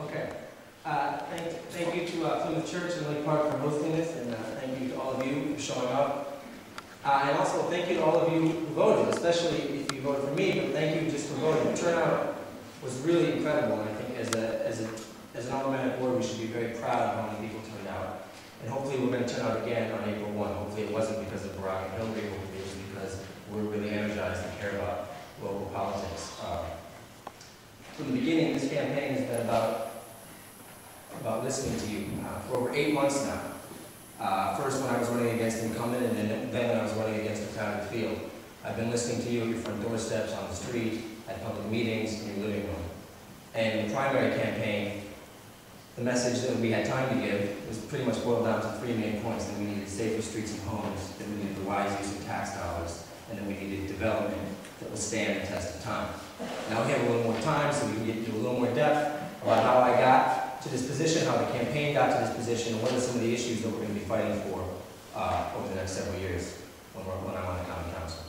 Okay. Thank you to Plymouth Church and Lake Park for hosting this, and thank you to all of you for showing up. And also thank you to all of you who voted, especially if you voted for me, but thank you just for voting. The turnout was really incredible, and I think as an automatic board, we should be very proud of how many people turned out. And hopefully we're going to turn out again on April 1. Hopefully it wasn't because of Barack and Hillary, hopefully it was because we're really energized and care about local politics. From the beginning, this campaign has been about listening to you for over 8 months now. First when I was running against the incumbent, and then when I was running against the crowded field. I've been listening to you at your front doorsteps, on the street, at public meetings, in your living room. And in the primary campaign, the message that we had time to give was pretty much boiled down to 3 main points: that we needed safer streets and homes, that we needed the wise use of tax dollars, and that we needed development that will stand the test of time. Now we have a little more time, so we can get into a little more depth about how I got to this position, how the campaign got to this position, and what are some of the issues that we're going to be fighting for over the next several years when I'm on the county council.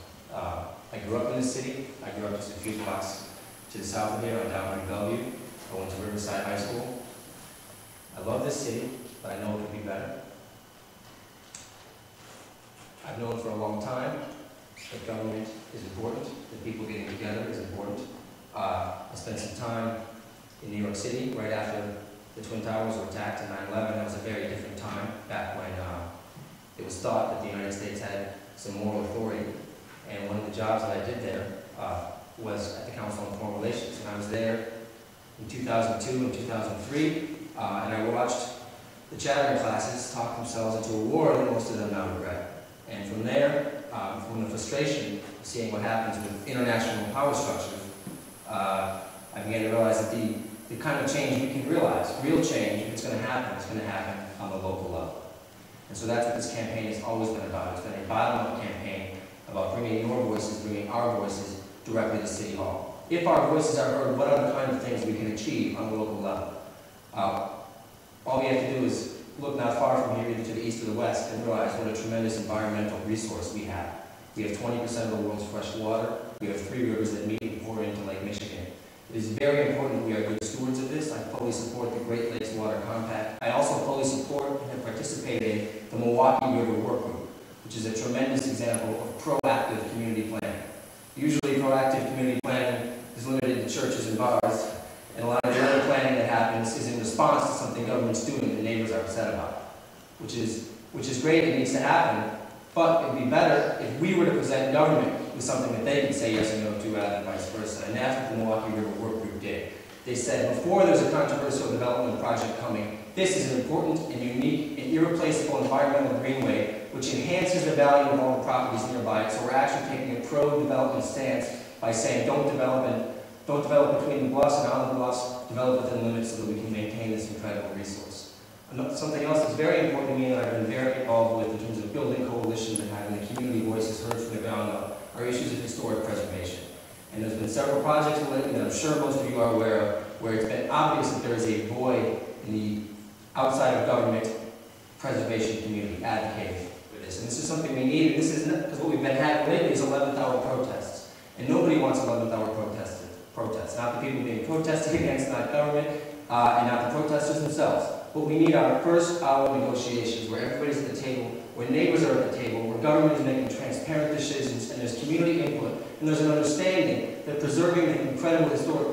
I grew up in this city. I grew up just a few blocks to the south of here on Downright Bellevue. I went to Riverside High School. I love this city, but I know it could be better. I've known for a long time that government is important, that people getting together is important. I spent some time in New York City right after the Twin Towers were attacked in 9/11. That was a very different time, back when it was thought that the United States had some moral authority. And one of the jobs that I did there was at the Council on Foreign Relations. And I was there in 2002 and 2003, and I watched the chattering classes talk themselves into a war that most of them now regret. And from there, from the frustration of seeing what happens with international power structures, I began to realize that the kind of change we can realize, real change, if it's going to happen, it's going to happen on the local level. And so that's what this campaign has always been about. It's been a bottom-up campaign about bringing your voices, bringing our voices directly to City Hall. If our voices are heard, what are the kind of things we can achieve on the local level? All we have to do is look not far from here, either to the east or the west, and realize what a tremendous environmental resource we have. We have 20% of the world's fresh water. We have 3 rivers that meet and pour into Lake Michigan. It is very important that we are good stewards of this. I fully support the Great Lakes Water Compact. I also fully support and have participated in the Milwaukee River Work Group, which is a tremendous example of proactive community planning. Usually proactive community planning is limited to churches and bars, and a lot of the other planning that happens is in response to something government's doing that neighbors are upset about, which is great, it needs to happen, but it would be better if we were to present government with something that they could say yes or no to rather than vice versa. And that's what the Milwaukee River Work Group did. They said, before there's a controversial development project coming, this is an important and unique and irreplaceable environmental greenway which enhances the value of all the properties nearby. So we're actually taking a pro-development stance by saying don't develop between the bluffs and on the bluffs, develop within limits so that we can maintain this incredible resource. Something else that's very important to me that I've been very involved with in terms of building coalitions and having the community voices heard from the ground up are issues of historic preservation. And there's been several projects lately that I'm sure most of you are aware of where it's been obvious that there is a void in the outside of government preservation community advocating for this. And this is something we need, and this isn't because what we've been having lately is 11th hour protests. And nobody wants 11th hour protests. Not the people being protested against, not government, and not the protesters themselves. What we need are first hour negotiations where everybody's at the table, where neighbors are at the table, where government is making transparent decisions, and there's community input, and there's an understanding that preserving the incredible historic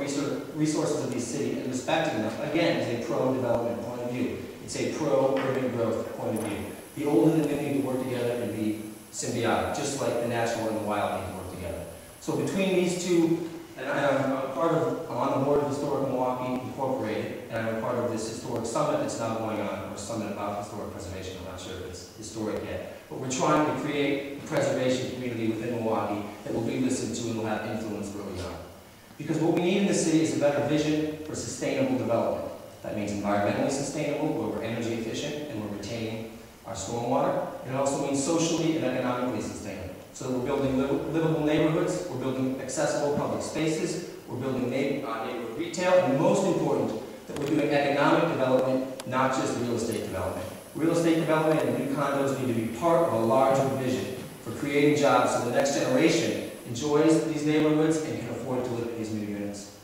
resources of these cities and respecting them, again, is a pro-development point of view. It's a pro-urban growth point of view. The old and the new need to work together and be symbiotic, just like the natural and the wild need to work together. So between these two, and I'm on the board of Historic Milwaukee Incorporated, and I'm a part of this historic summit that's now going on, or summit about historic preservation. I'm not sure if it's historic yet. But we're trying to create a preservation community within Milwaukee that will be listened to and will have influence early on. Because what we need in the city is a better vision for sustainable development. That means environmentally sustainable, where we're energy efficient and we're retaining our stormwater. And it also means socially and economically sustainable. So that we're building livable neighborhoods, we're building accessible public spaces, we're building neighborhood retail, and most important, that we're doing economic development, not just real estate development. Real estate development and new condos need to be part of a larger vision for creating jobs so the next generation enjoys these neighborhoods and can afford to live in these new units.